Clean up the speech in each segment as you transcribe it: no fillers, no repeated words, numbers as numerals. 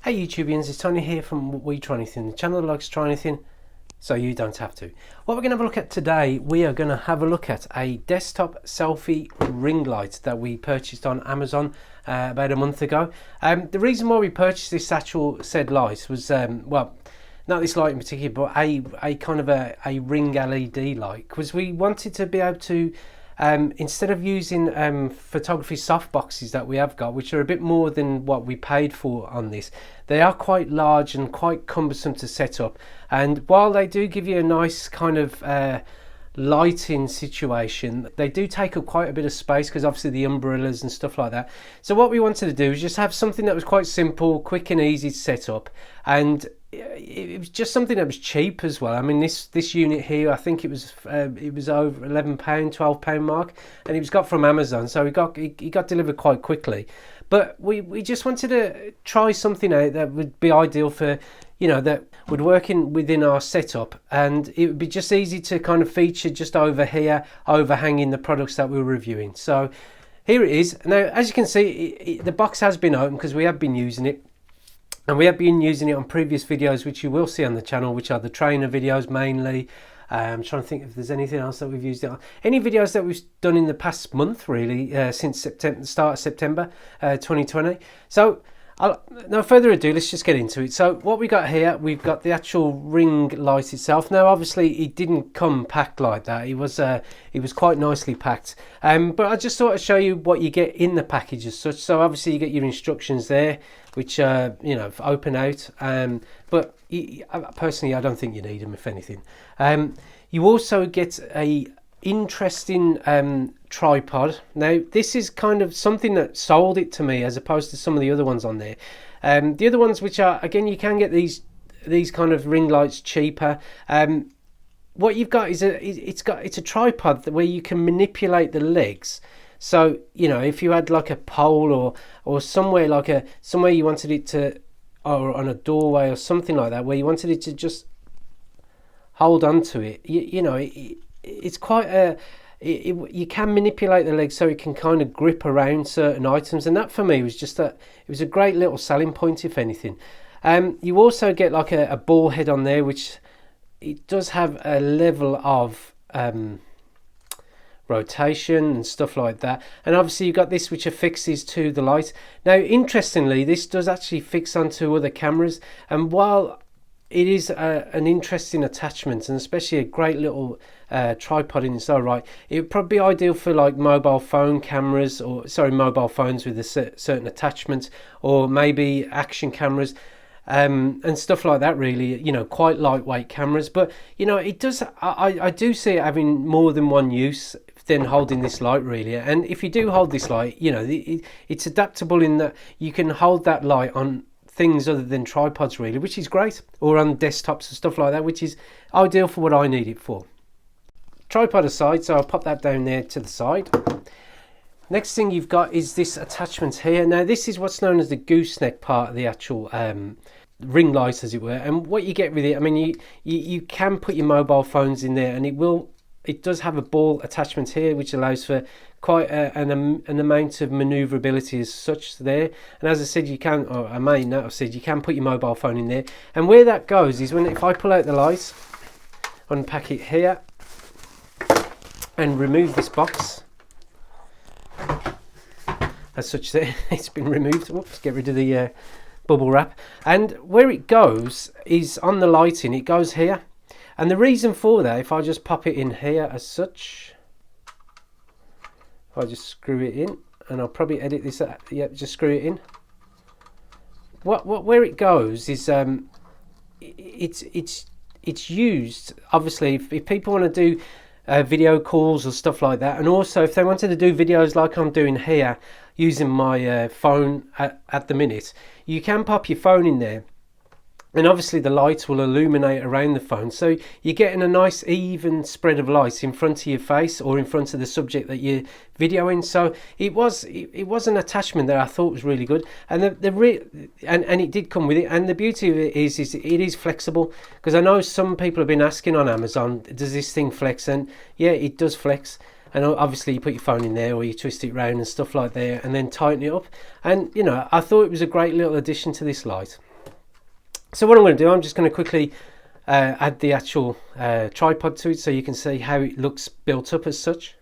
Hey YouTubians, it's Tony here from We Try Anything, the channel that likes to try anything so you don't have to. What we're going to have a look at today, we are going to have a look at a desktop selfie ring light that we purchased on Amazon about a month ago. The reason why we purchased this actual said light was, well, not this light in particular, but a kind of a ring LED light, because we wanted to be able to instead of using photography soft boxes that we have got, which are a bit more than what we paid for on this, they are quite large and quite cumbersome to set up. And while they do give you a nice kind of lighting situation, they do take up quite a bit of space because obviously the umbrellas and stuff like that. So what we wanted to do is just have something that was quite simple, quick and easy to set up, and it was just something that was cheap as well. I mean, this unit here, I think it was over £11, £12 mark, and it was got from Amazon, so it got delivered quite quickly. But we just wanted to try something out that would be ideal for, you know, that would work within our setup, and it would be just easy to kind of feature just over here, overhanging the products that we were reviewing. So here it is. Now, as you can see, the box has been opened because we have been using it. And we have been using it on previous videos, which you will see on the channel, which are the trainer videos mainly. I'm trying to think if there's anything else that we've used it on. Any videos that we've done in the past month, really, since September, the start of September 2020. So, no further ado, let's just get into it. So what we got here, we've got the actual ring light itself. Now, obviously, it didn't come packed like that. It was quite nicely packed. But I just thought I'd show you what you get in the package as such. So obviously, you get your instructions there, which you know, open out. But personally, I don't think you need them, if anything. You also get a interesting tripod. Now this is kind of something that sold it to me as opposed to some of the other ones on there. The other ones, which are, again, you can get these kind of ring lights cheaper. What you've got is it's a tripod where you can manipulate the legs. So, you know, if you had like a pole or somewhere somewhere you wanted it to, or on a doorway or something like that, where you wanted it to just hold on to it, you know, it's quite you can manipulate the legs so it can kind of grip around certain items, and that for me was just it was a great little selling point, if anything. You also get like a ball head on there, which it does have a level of rotation and stuff like that, and obviously you've got this which affixes to the light. Now, interestingly, this does actually fix onto other cameras, and while it is an interesting attachment, and especially a great little tripod in its own right, it would probably be ideal for like mobile phone cameras, or sorry, mobile phones with a certain attachment, or maybe action cameras and stuff like that, really, you know, quite lightweight cameras. But you know, it does, I do see it having more than one use than holding this light, really. And if you do hold this light, you know, it's adaptable in that you can hold that light on things other than tripods, really, which is great, or on desktops and stuff like that, which is ideal for what I need it for. Tripod aside, so I'll pop that down there to the side. Next thing you've got is this attachment here. Now, this is what's known as the gooseneck part of the actual ring light, as it were. And what you get with it, I mean, you can put your mobile phones in there, and it does have a ball attachment here, which allows for quite an amount of maneuverability as such there. And as I said, you can, or I may not have said, you can put your mobile phone in there. And where that goes is if I pull out the light, unpack it here, and remove this box, as such there, it's been removed. Whoops, get rid of the bubble wrap. And where it goes is on the lighting, it goes here. And the reason for that, if I just pop it in here as such, if I just screw it in, and I'll probably edit this out, yeah, just screw it in. Where it goes is it's used, obviously, if people want to do video calls or stuff like that, and also if they wanted to do videos like I'm doing here using my phone at the minute, you can pop your phone in there, and obviously the light will illuminate around the phone, so you're getting a nice even spread of light in front of your face or in front of the subject that you're videoing. So it was an attachment that I thought was really good, and and it did come with it. And the beauty of it is it is flexible, because I know some people have been asking on Amazon, does this thing flex? And yeah, it does flex. And obviously you put your phone in there, or you twist it around and stuff like that, and then tighten it up. And you know, I thought it was a great little addition to this light. So what I'm going to do, I'm just going to quickly add the actual tripod to it so you can see how it looks built up as such.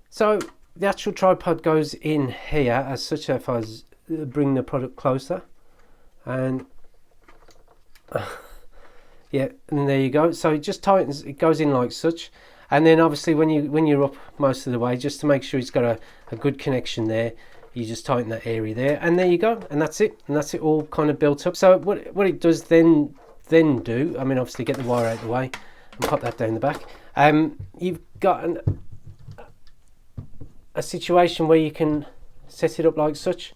So the actual tripod goes in here as such. If I bring the product closer, and yeah, and there you go. So it just tightens, it goes in like such. And then obviously when you're up most of the way, just to make sure it's got a good connection there, you just tighten that area there, and there you go, and that's it, all kind of built up. So what it does then do, I mean, obviously get the wire out of the way and pop that down the back. You've got a situation where you can set it up like such,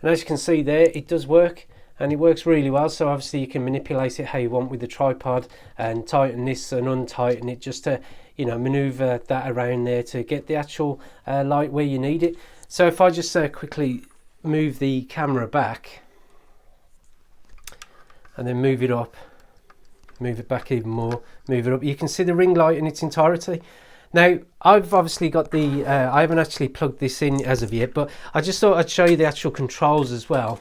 and as you can see there, it does work, and it works really well. So obviously you can manipulate it how you want with the tripod and tighten this and untighten it, just to, you know, maneuver that around there to get the actual light where you need it. So if I just quickly move the camera back and then move it up, move it back even more, move it up, you can see the ring light in its entirety. Now I've obviously got the I haven't actually plugged this in as of yet, but I just thought I'd show you the actual controls as well.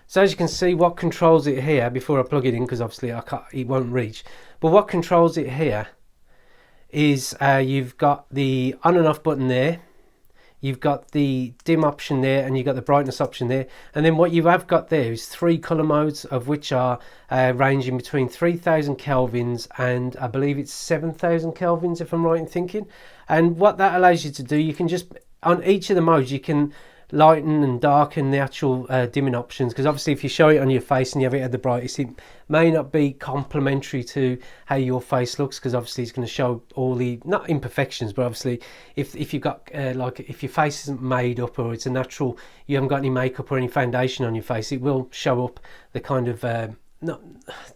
So as you can see, what controls it here, before I plug it in, because obviously it won't reach, but what controls it here is you've got the on and off button there, you've got the dim option there, and you've got the brightness option there. And then what you have got there is 3 colour modes, of which are ranging between 3000 kelvins and I believe it's 7000 kelvins, if I'm right in thinking. And what that allows you to do, you can just, on each of the modes, you can lighten and darken the actual dimming options, because obviously if you show it on your face and you have it at the brightest, it may not be complementary to how your face looks, because obviously it's going to show all the, not imperfections, but obviously if you've got like, if your face isn't made up, or it's a natural, you haven't got any makeup or any foundation on your face, it will show up the kind of not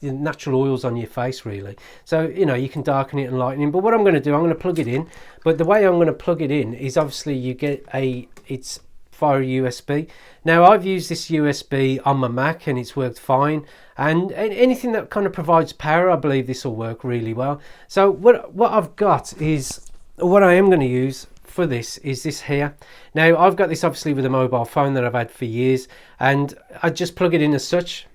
the natural oils on your face, really. So, you know, you can darken it and lighten it. But what I'm going to do, I'm going to plug it in, but the way I'm going to plug it in is obviously you get it's via USB. Now I've used this USB on my Mac and it's worked fine, and anything that kind of provides power, I believe this will work really well. So what I've got is, what I am going to use for this is this here. Now I've got this obviously with a mobile phone that I've had for years, and I just plug it in as such,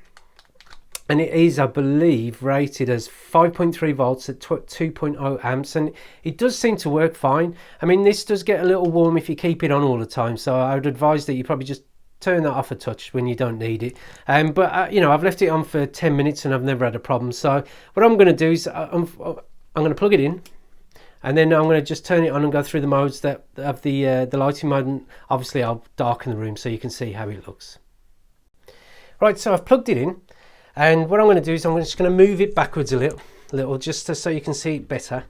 and it is, I believe, rated as 5.3 volts at 2.0 amps, and it does seem to work fine. I mean, this does get a little warm if you keep it on all the time, so I would advise that you probably just turn that off a touch when you don't need it. But you know, I've left it on for 10 minutes and I've never had a problem. So what I'm going to do is I'm going to plug it in, and then I'm going to just turn it on and go through the modes that of the lighting mode, and obviously I'll darken the room so you can see how it looks. Right, so I've plugged it in. And what I'm going to do is I'm just going to move it backwards a little, just so you can see it better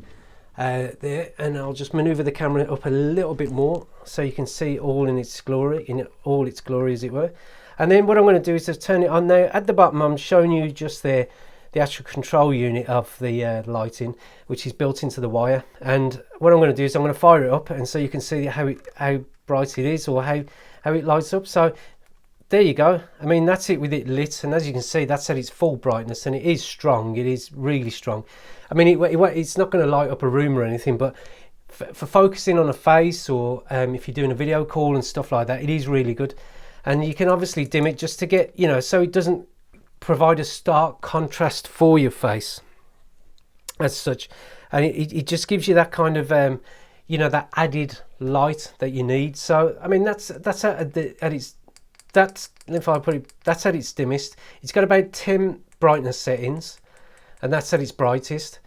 there. And I'll just maneuver the camera up a little bit more so you can see all in its glory, as it were. And then what I'm going to do is just turn it on. Now at the bottom, I'm showing you just there the actual control unit of the lighting, which is built into the wire. And what I'm going to do is I'm going to fire it up, and so you can see how bright it is, or how it lights up. So there you go. I mean, that's it with it lit, and as you can see, that's at its full brightness, and it is strong. It is really strong. I mean, it's not going to light up a room or anything, but for focusing on a face, or if you're doing a video call and stuff like that, it is really good. And you can obviously dim it just to get, you know, so it doesn't provide a stark contrast for your face as such, and it just gives you that kind of you know, that added light that you need. So I mean, that's at its, that's, if I put it, that's at its dimmest. It's got about 10 brightness settings, and that's at its brightest.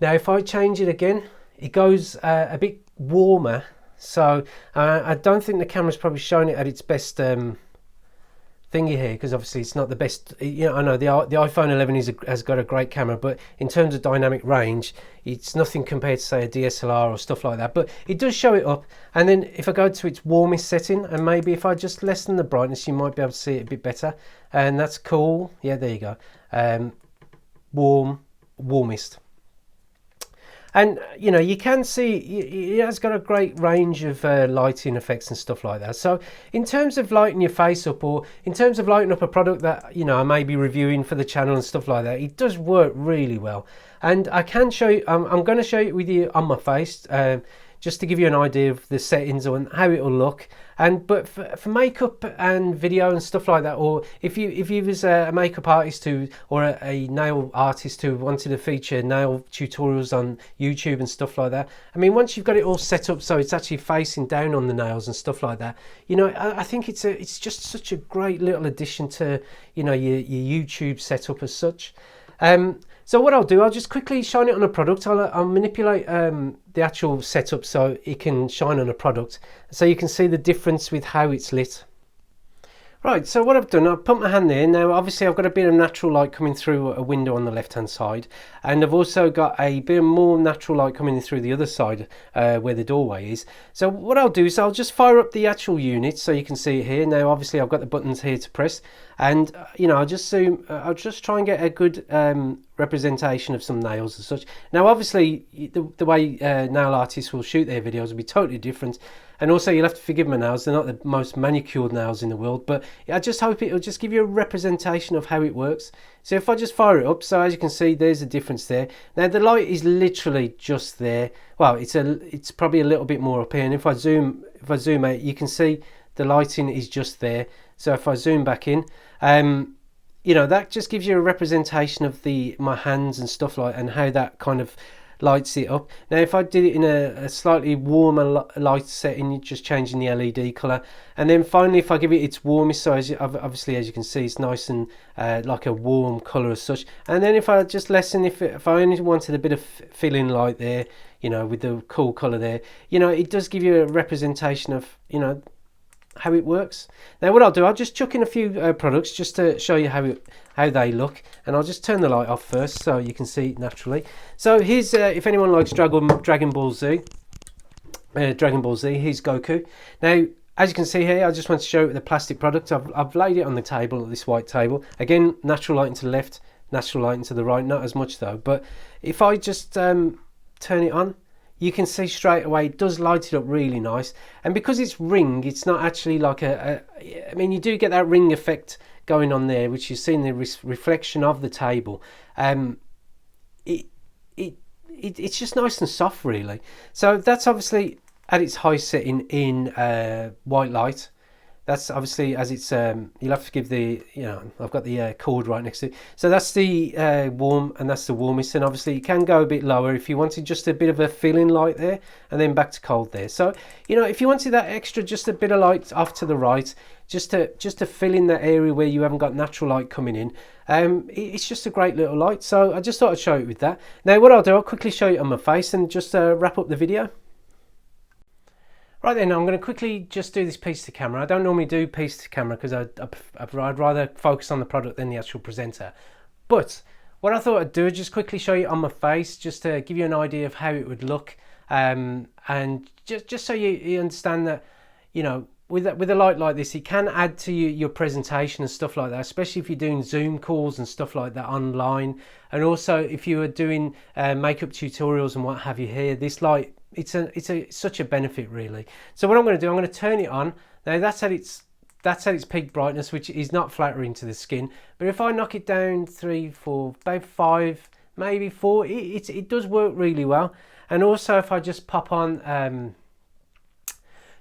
Now if I change it again, it goes a bit warmer. So I don't think the camera's probably showing it at its best thingy here, because obviously it's not the best. You know, I know the iPhone 11 has got a great camera, but in terms of dynamic range, it's nothing compared to, say, a DSLR or stuff like that. But it does show it up. And then if I go to its warmest setting, and maybe if I just lessen the brightness, you might be able to see it a bit better. And that's cool. Yeah, there you go. Warmest. And you know, you can see it has got a great range of lighting effects and stuff like that. So in terms of lighting your face up, or in terms of lighting up a product that, you know, I may be reviewing for the channel and stuff like that, it does work really well. And I can show you, I'm going to show it with you on my face, just to give you an idea of the settings and how it will look. But for makeup and video and stuff like that, or if you was a makeup artist or a nail artist who wanted to feature nail tutorials on YouTube and stuff like that, I mean, once you've got it all set up so it's actually facing down on the nails and stuff like that, you know, I think it's just such a great little addition to, you know, your YouTube setup as such. So what I'll do, I'll just quickly shine it on a product. I'll manipulate the actual setup so it can shine on a product, so you can see the difference with how it's lit. Right, so what I've done, I've put my hand there. Now obviously I've got a bit of natural light coming through a window on the left hand side, and I've also got a bit more natural light coming in through the other side where the doorway is. So what I'll do is I'll just fire up the actual unit so you can see it here. Now obviously I've got the buttons here to press, and you know, I'll just try and get a good representation of some nails and such. Now obviously the way nail artists will shoot their videos will be totally different, and also you'll have to forgive my nails, they're not the most manicured nails in the world, but I just hope it'll just give you a representation of how it works. So if I just fire it up, so as you can see there's a difference there. Now the light is literally just there. Well, it's probably a little bit more up here, and if I zoom out, you can see the lighting is just there. So if I zoom back in, you know, that just gives you a representation of my hands and stuff like, and how that kind of lights it up. Now if I did it in a slightly warmer light setting, you're just changing the LED color, and then finally if I give it its warmest, so obviously as you can see it's nice and like a warm color as such. And then if I just lessen, if I only wanted a bit of fill-in light there, you know, with the cool color there, you know, it does give you a representation of, you know, how it works. Now what I'll do, I'll just chuck in a few products just to show you how they look, and I'll just turn the light off first so you can see it naturally. So here's if anyone likes Dragon Ball Z, here's Goku. Now as you can see here, I just want to show the plastic product. I've laid it on the table, this white table. Again, natural lighting to the left, natural lighting to the right, not as much though. But if I just turn it on, you can see straight away it does light it up really nice. And because it's ring, it's not actually like I mean, you do get that ring effect going on there, which you see in the reflection of the table. It's just nice and soft really. So that's obviously at its high setting in white light. That's obviously as it's you'll have to give the, you know, I've got the cord right next to it. So that's the warm, and that's the warmest. And obviously you can go a bit lower if you wanted just a bit of a fill-in light there, and then back to cold there. So, you know, if you wanted that extra, just a bit of light off to the right, just to fill in that area where you haven't got natural light coming in, it's just a great little light. So I just thought I'd show it with that. Now what I'll do, I'll quickly show it on my face and just wrap up the video. Right then, I'm going to quickly just do this piece to camera. I don't normally do piece to camera because I'd rather focus on the product than the actual presenter. But what I thought I'd do is just quickly show you on my face, just to give you an idea of how it would look, and just so you understand that, you know, with a light like this, it can add to your presentation and stuff like that, especially if you're doing Zoom calls and stuff like that online, and also if you are doing makeup tutorials and what have you here. This light, it's such a benefit really. So what I'm going to do, I'm going to turn it on. Now that's at its peak brightness, which is not flattering to the skin. But if I knock it down 3, 4, about 5, maybe 4, it does work really well. And also if I just pop on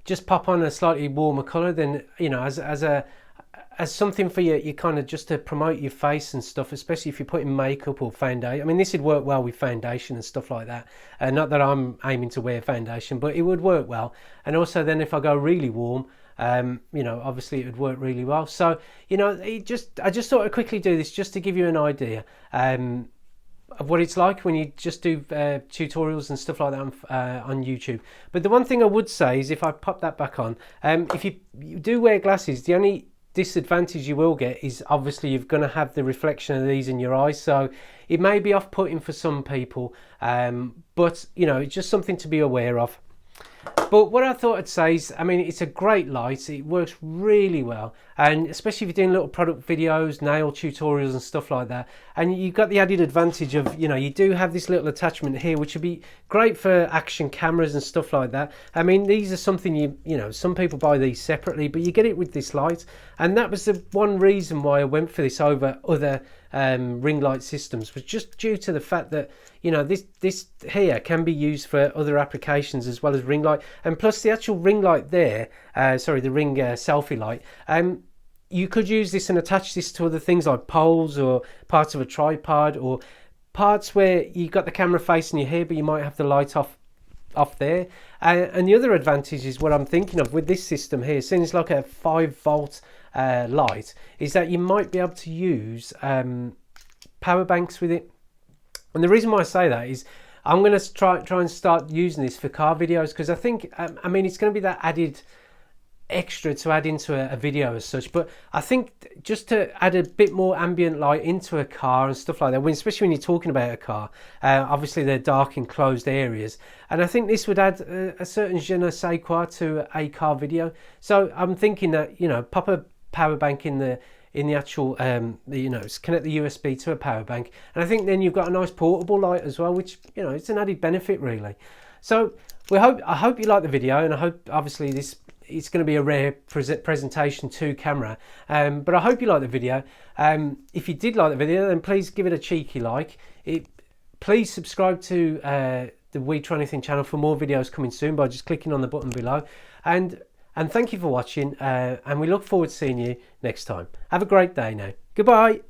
a slightly warmer color, then, you know, as something for you kind of just to promote your face and stuff, especially if you're putting makeup or foundation. I mean, this would work well with foundation and stuff like that. Not that I'm aiming to wear foundation, but it would work well. And also then if I go really warm, you know, obviously it would work really well. So, you know, I just thought I'd quickly do this just to give you an idea of what it's like when you just do tutorials and stuff like that on YouTube. But the one thing I would say is, if I pop that back on, if you do wear glasses, the only disadvantage you will get is obviously you're going to have the reflection of these in your eyes, so it may be off-putting for some people, but you know, it's just something to be aware of. But what I thought I'd say is, I mean, it's a great light. It works really well, and especially if you're doing little product videos, nail tutorials and stuff like that. And you've got the added advantage of, you know, you do have this little attachment here, which would be great for action cameras and stuff like that. I mean, these are something you know, some people buy these separately, but you get it with this light. And that was the one reason why I went for this over other ring light systems was just due to the fact that, you know, this here can be used for other applications as well as ring light, and plus the actual ring light there, the ring selfie light, you could use this and attach this to other things like poles or parts of a tripod, or parts where you got the camera facing you here but you might have the light off there. And the other advantage is what I'm thinking of with this system here, since it's like a 5-volt light, is that you might be able to use power banks with it. And the reason why I say that is I'm going to try and start using this for car videos, because I think I mean, it's going to be that added extra to add into a video as such, but I think just to add a bit more ambient light into a car and stuff like that, especially when you're talking about a car, obviously they're dark enclosed areas, and I think this would add a certain je ne sais quoi to a car video. So I'm thinking that, you know, pop a power bank in the actual you know, connect the USB to a power bank, and I think then you've got a nice portable light as well, which, you know, it's an added benefit really. So I hope you like the video, and I hope obviously it's going to be a rare presentation to camera, but I hope you like the video. If you did like the video, then please give it a cheeky like. Please subscribe to the We Try Anything channel for more videos coming soon by just clicking on the button below. And thank you for watching, and we look forward to seeing you next time. Have a great day now. Goodbye.